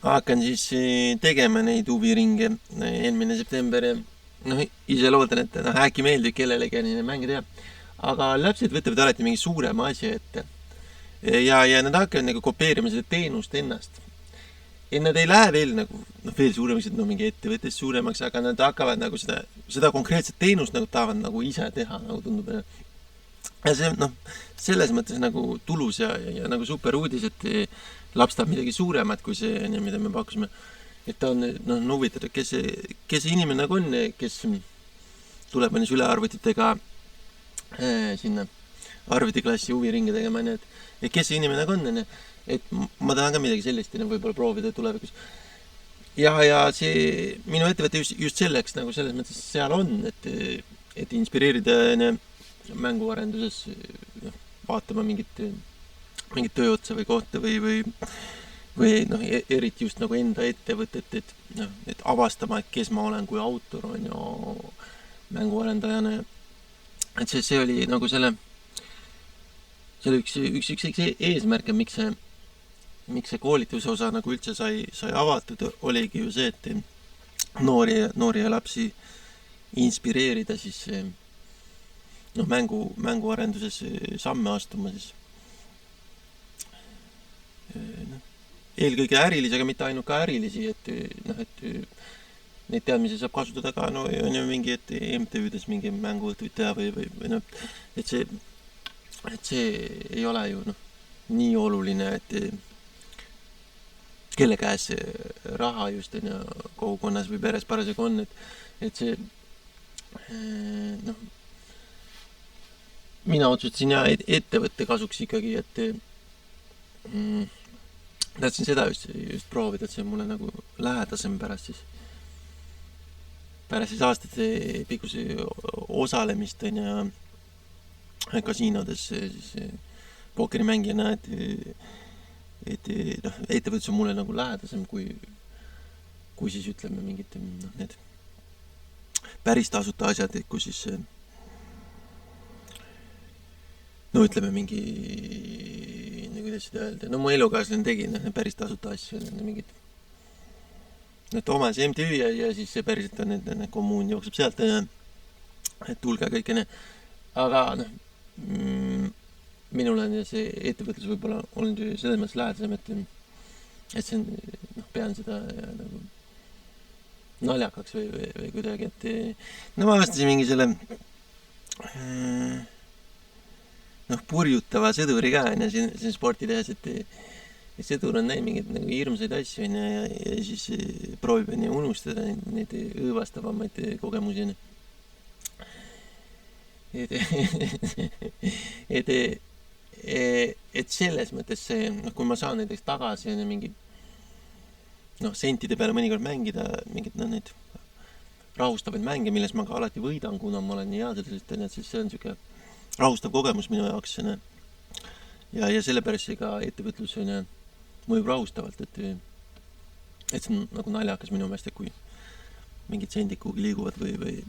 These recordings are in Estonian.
hakkan siis tegema neid huviringe eelmine september ja ise loodan, et äkki meeldib kellelegi mänge teha. Aga lapsed võtavad alati mingi suurema asja ette. Ja nad hakkavad nagu kopeerima seda teenust ennast. Ja nad ei lähe veel veel suuremaks, et mingi ettevõttes suuremaks, aga nad hakkavad nagu seda konkreetset teenust nagu tahavad nagu ise teha, nagu tundub. Ja see selles mõttes nagu tulus ja nagu super uudis, et laps tahab midagi suuremat kui see, mida me pakkusime. Et ta on huvitatud, kes see inimene nagu on, kes tuleb sülearvutitega sinna arvutiklassi huviringe tegema, et kes see inimene nagu on, et ma tahan ka midagi sellist võib-olla proovida tulevikus. Ja see minu ettevõte just selleks nagu selles mõttes seal on, et inspireerida mänguarenduses vaatama mingit töö otsa või kohta või eriti just nagu enda ettevõtet, et avastama, et kes ma olen kui autor on ju mänguarendajana. Et see oli nagu selle üks eesmärke, miks see koolituse osa nagu üldse sai avatud, oligi ju see, et noori ja lapsi inspireerida siis mänguarenduses samme astuma siis. Eelkõige ärilisi, aga mitte ainult ka ärilisi, et neid teadmisi saab kasutada ka, on ju mingi, et MTÜ-des mingi mänguõhtuid teha või et see ei ole ju nii oluline, et kelle käes see raha just kogukonnas või peres parasjagu on, et see mina otsustasin ettevõtte kasuks ikkagi, et tahtsin seda just proovida, et see on mulle nagu lähedasem pärast siis aastate pikkuse osalemist ja kasiinodes siis pookerimängijana, et ettevõttes on mulle nagu lähedasem kui siis ütleme mingid need päris tasuta asjad, kui siis ütleme mingi kuidas seda öelda, mu elukaaslane tegi päris tasuta asju, mingid omas MTÜ ja siis see päriselt on need kommuun jookseb sealt, et tulge kõike aga minul on see ettevõtlus võib-olla olnud ju selles mõttes lähedasem, et see on, pean seda nagu naljakaks või kuidagi, et ma avastasin mingi selle purjutava sõduri ka siin sporditehes, et sõdur on näinud mingeid nagu hirmsaid asju ja siis proovib unustada neid õõvastavamaid kogemusi. Et selles mõttes see, kui ma saan näiteks tagasi mingi sentide peale mõnikord mängida mingid neid rahustavaid mänge, milles ma ka alati võidan, kuna ma olen nii hea sellest, et siis see on siuke rahustav kogemus minu jaoks ja sellepärast see ka ettevõtlus mõjub rahustavalt, et see on nagu naljakas minu meelest, et kui mingid sendid kuhugi liiguvad või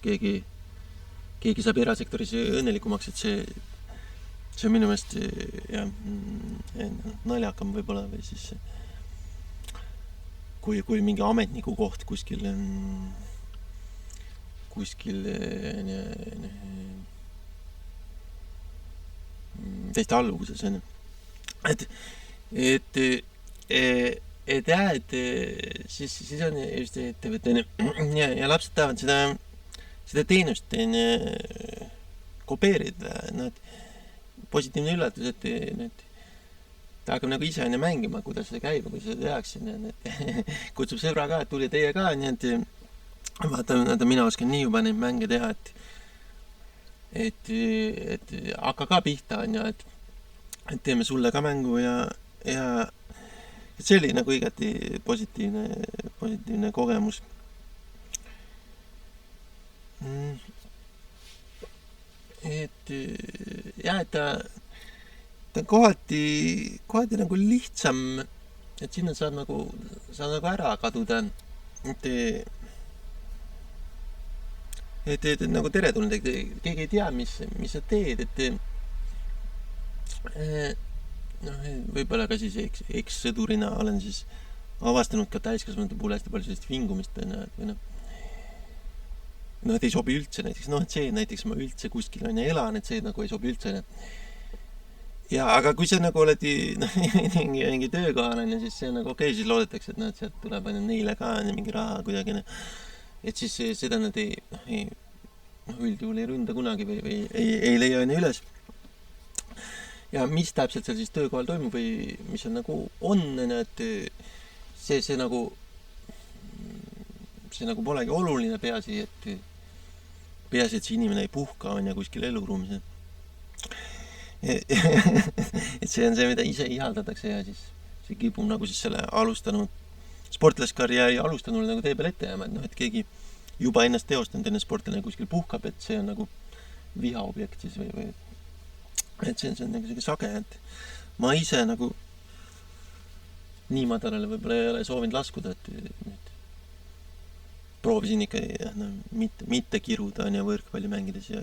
keegi saab erasektoris õnnelikumaks, et see on minu meelest naljakam võib-olla või siis kui mingi ametniku koht kuskil teiste alluvuses on. Et siis on just ettevõte ja lapsed tahavad seda teenust kopeerida. Positiivne üllatus, et ta hakkab nagu ise mängima, kuidas see käib, kuidas seda tehakse. Kutsub sõbra ka, et tuli teie ka, nii et vaata, mina oskan nii juba neid mänge teha, et hakka ka pihta, et teeme sulle ka mängu ja see oli nagu igati positiivne kogemus. Et ta on kohati nagu lihtsam, et sinna saab nagu ära kaduda, et nagu teretulnud, keegi ei tea, mis sa teed, et võib-olla ka siis eks-sõdurina olen siis avastanud ka täiskasvanute puhul hästi palju sellist vingumist, või et ei sobi üldse näiteks, et see näiteks ma üldse kuskil elan, et see nagu ei sobi üldse. Ja aga kui sa nagu oled mingi töökohal, siis see nagu okei, siis loodetakse, et sealt tuleb neile ka mingi raha kuidagi. Et siis seda nad üldjuhul ei ründa kunagi või ei leia üles. Ja mis täpselt seal siis töökohal toimub või mis seal nagu on, et see nagu polegi oluline, peaasi, et see inimene ei puhka kuskil eluruumis. Et see on see, mida ise ihaldatakse ja siis see kipub nagu siis selle sportlaskarjääri alustanul nagu tee peal ette jääma, et keegi juba ennast teostanud enne sportlane kuskil puhkab, et see on nagu vihaobjekt siis või et see on nagu sage, et ma ise nagu nii madalale võib-olla ei ole soovinud laskuda, et proovisin ikka mitte kiruda võrkpalli mängides ja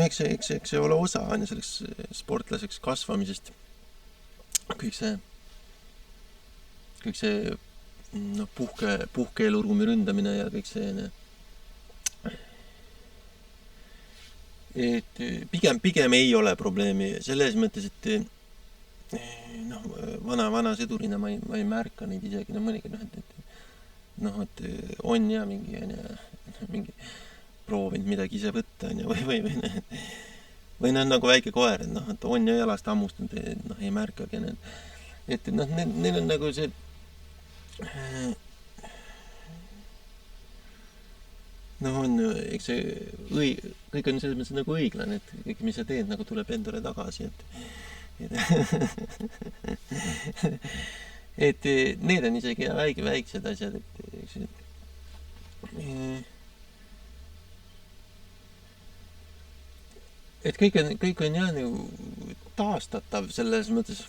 eks see ole osa selleks sportlaseks kasvamisest. Kõik see puhkeeluruumi ründamine ja kõik see et pigem ei ole probleemi selles mõttes, et vana sõdurina ma ei märka neid isegi mõnikord, et on ja mingi proovinud midagi ise võtta või nagu väike koer, et on ja jalast hammustanud, ei märkagi. Et neil on nagu see eks see kõik on selles mõttes nagu õiglane, et kõik, mis sa teed, nagu tuleb endale tagasi, et need on isegi väiksed asjad, et kõik on jah nagu taastatav selles mõttes.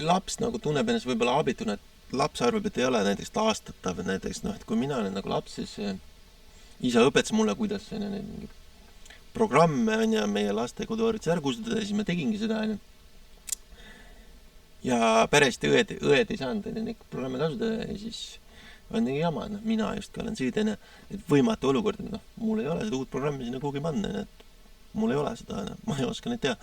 Laps nagu tunneb ennast võib-olla abituna, et laps arvab, et ei ole näiteks taastatav, näiteks et kui mina olen nagu laps, siis isa õpetas mulle, kuidas mingi programme meie laste koduarvutis ära kustutada, siis ma tegingi seda. Ja pärast õed ei saanud neid programme kasutada ja siis on nii jama, mina just olen süüdene, et võimatu olukord, mul ei ole seda uut programmi sinna kuhugi panna, et mul ei ole seda, ma ei oska neid teha.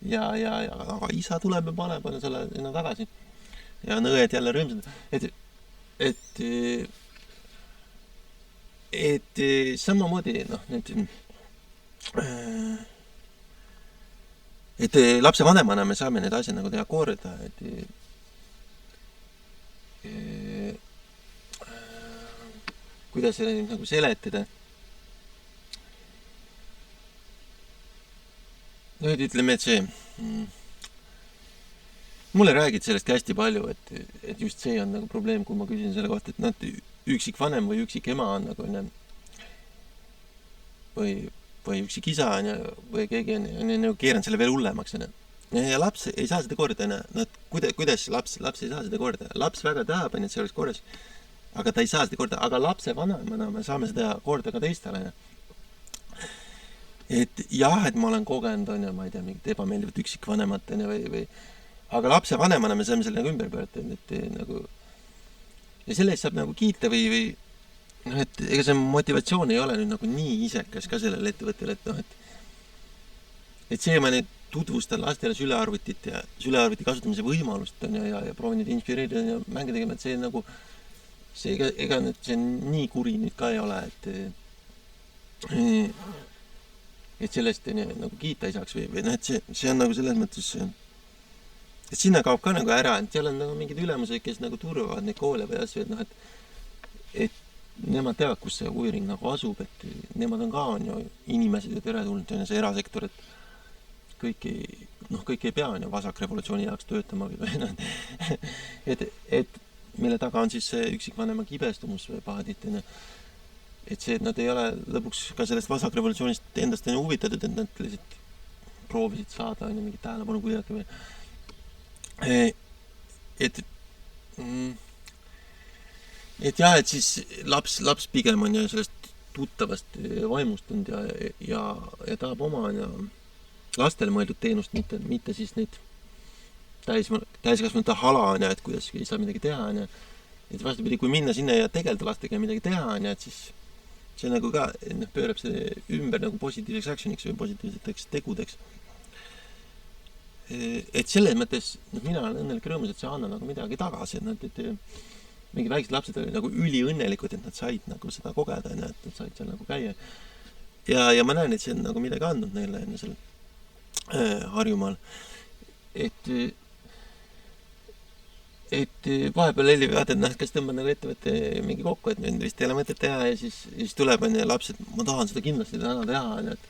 Aga isa tuleb ja paneb selle tagasi. Ja on õed jälle rõõmsad. Et samamoodi, et lapse vanemana me saame need asjad nagu teha korda, kuidas seda nagu seletada. Ütleme, et see mulle räägid sellest hästi palju, et just see on nagu probleem, kui ma küsin selle kohta, et üksik vanem või üksik ema on nagu või üksik isa või keegi on keeranud selle veel hullemaks. Ja laps ei saa seda korda. Kuidas laps ei saa seda korda? Laps väga tahab, et see oleks korras, aga ta ei saa seda korda. Aga lapse vanemana me saame seda korda ka teistele. Et jah, et ma olen kogenud, ma ei tea, mingit ebameeldivat üksikvanemat, aga lapse vanemana me saame selle nagu ümber pöörata, ja selle eest saab nagu kiita või et ega see motivatsioon ei ole nüüd nagu nii isekas ka sellele ettevõttele, et see ma nüüd tutvustan lastele sülearvutit ja sülearvuti kasutamise võimalust ja proovin nüüd inspireerida ja mänge tegema, et see nagu ega nüüd see nii kuri nüüd ka ei ole, et sellest nagu kiita ei saaks või et see on nagu selles mõttes, et sinna kaob ka nagu ära, et seal on nagu mingid ülemused, kes nagu turvavad neid koole või asju, et nemad teavad, kus see huviring nagu asub, et nemad on ka inimesed ja teretulnud see erasektor, et kõik ei pea vasakrevolutsiooni jaoks töötama või et mille taga on siis see üksikvanema kibestumus või pahatihti, et see, et nad ei ole lõpuks ka sellest vasakrevolutsioonist endast huvitatud, et nad lihtsalt proovisid saada mingit tähelepanu kuidagi või et jah, et siis laps pigem on sellest tuttavast vaimustunud ja tahab oma lastele mõeldud teenust, mitte siis neid täiskasvanute hala, et kuidas ei saa midagi teha, et vastupidi, kui minna sinna ja tegeleda lastega ja midagi teha, et siis see nagu ka pöörab see ümber nagu positiivseks actioniks või positiivseteks tegudeks. Et selles mõttes mina olen õnnelik rõõmus, et see annab nagu midagi tagasi, et mingi väiksed lapsed olid nagu üliõnnelikud, et nad said nagu seda kogeda, et nad said seal nagu käia. Ja ma näen, et see on nagu midagi andnud neile seal Harjumaal. Et vahepeal Elli vaatad, kas tõmbad nagu ettevõtte mingi kokku, et nüüd vist ei ole mõtet teha ja siis tuleb lapsed, ma tahan seda kindlasti täna teha, et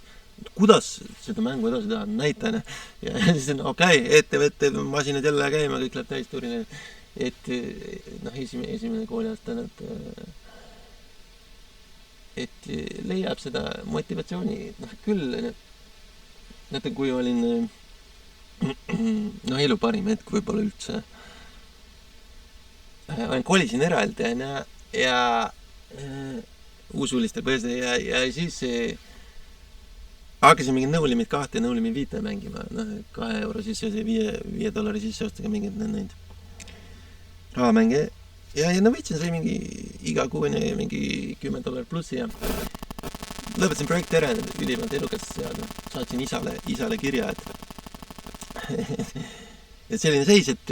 kuidas seda mängu edasi teha, näita, ja siis on okei, ettevõtte masinad jälle käima, kõik läheb täistuurile, et esimene kooliaasta et leiab seda motivatsiooni, küll, kui olin elu parim hetk võib-olla üldse. Kolisin eraldi ja usulistel põhjustel ja siis hakkasin mingid No Limit 2 ja No Limit 5 mängima, €2 sisse ja $5 sisse ostega mingid neid rahamänge ja võtsin sai mingi iga kuune mingi $10 plussi ja lõpetasin projekti ära, ülimalt edukas ja saatsin isale kirja, et selline seis, et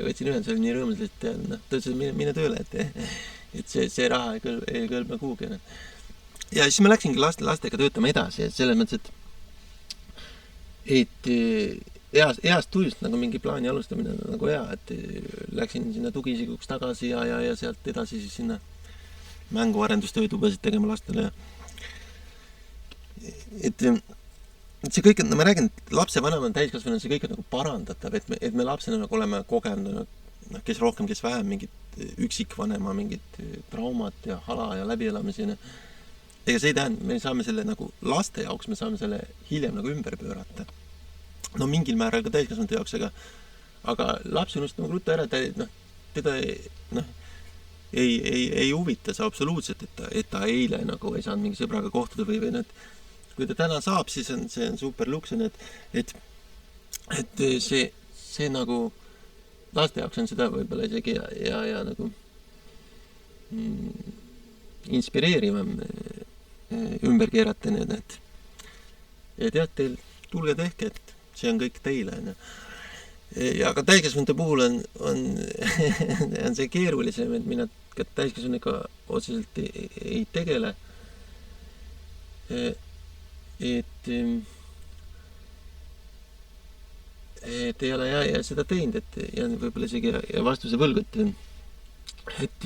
võtsin ühenduse, oli nii rõõmus, et ta ütles, et mine tööle, et see raha ei kõlba kuhugi. Ja siis ma läksingi lastega töötama edasi, et selles mõttes, et heast tujust nagu mingi plaani alustamine nagu hea, et läksin sinna tugiisikuks tagasi ja sealt edasi siis sinna mänguarendustöötubasid tegema lastele. Et see kõik, ma räägin, et lapse vanem on täiskasvanu, see kõik on nagu parandatav, et me lapsena nagu oleme kogenud, kes rohkem, kes vähem mingit üksikvanema, mingit traumat ja hala ja läbielamisi. Ega see ei tähenda, me saame selle nagu laste jaoks, me saame selle hiljem nagu ümber pöörata. Mingil määral ka täiskasvanute jaoks, aga laps on just nagu ruttu ära, teda ei huvita see absoluutselt, et ta eile nagu ei saanud mingi sõbraga kohtuda või kui ta täna saab, siis see on super luks, et see nagu laste jaoks on seda võib-olla isegi ja nagu inspireerivam ümber keerata need, et jah, teil tulge tehke, et see on kõik teile. Ja ka täiskasvanute puhul on see keerulisem, et mina ka täiskasvanuga otseselt ei tegele. Et ei ole ja seda teinud, et ja võib-olla isegi vastuse võlgu, et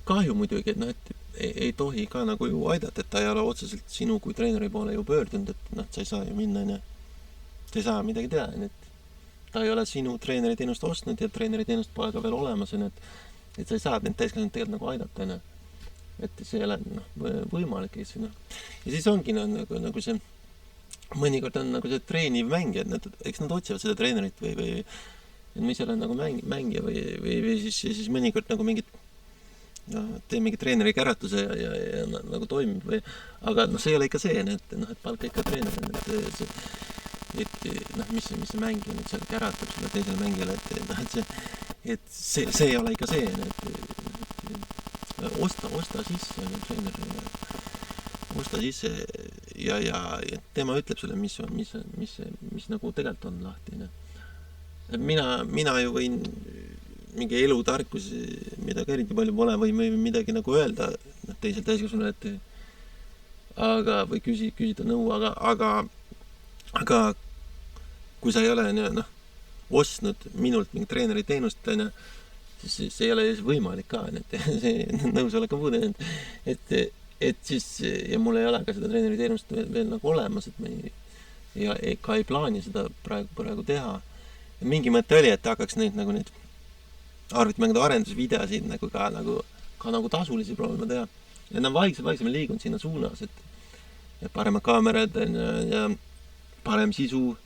kahju muidugi, et ei tohi ka nagu ju aidata, et ta ei ole otseselt sinu kui treeneri poole ju pöördunud, et sa ei saa ju minna, sa ei saa midagi teha, et ta ei ole sinu treeneri teenust ostnud ja treeneri teenust pole ka veel olemas, et sa ei saa neid täiskasvanud tegelikult nagu aidata, et see ei ole võimalik. Ja siis ongi nagu see, mõnikord on nagu see treeniv mängija, eks nad otsivad seda treenerit või ma ise olen nagu mängija või siis mõnikord nagu mingit tee mingi treeneri käratuse ja nagu toimib või, aga see ei ole ikka see, et palka ikka treener, et mis see mängija nüüd seal käratab selle teisele mängijale, et see ei ole ikka see, osta sisse treener, osta sisse ja tema ütleb sulle, mis nagu tegelikult on lahti. Mina ju võin mingi elutarkus, mida ka eriti palju pole, või midagi nagu öelda teisel täiskasvanule, aga või küsida nõu, aga kui sa ei ole ostnud minult mingi treeneri teenust, siis see ei ole võimalik ka, see nõusolek on puude, et siis, ja mul ei ole ka seda treeneri teenust veel nagu olemas, et me ei plaani seda praegu teha. Mingi mõte oli, et hakkaks neid arvutimängude arendusvideosid nagu tasulisi proovima teha. Ja vaikselt liigunud sinna suunas, et paremad kaamerad ja parem sisu,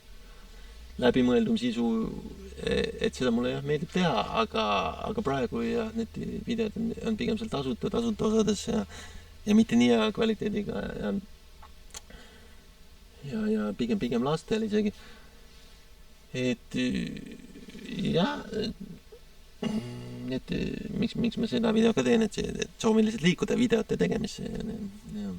läbimõeldum sisu, et seda mulle jah meeldib teha, aga praegu jah, need videod on pigem seal tasuta osades ja mitte nii hea kvaliteediga ja pigem lastel isegi. Et jah, et miks ma seda video ka teen, et soovin lihtsalt liikuda videote tegemisse ja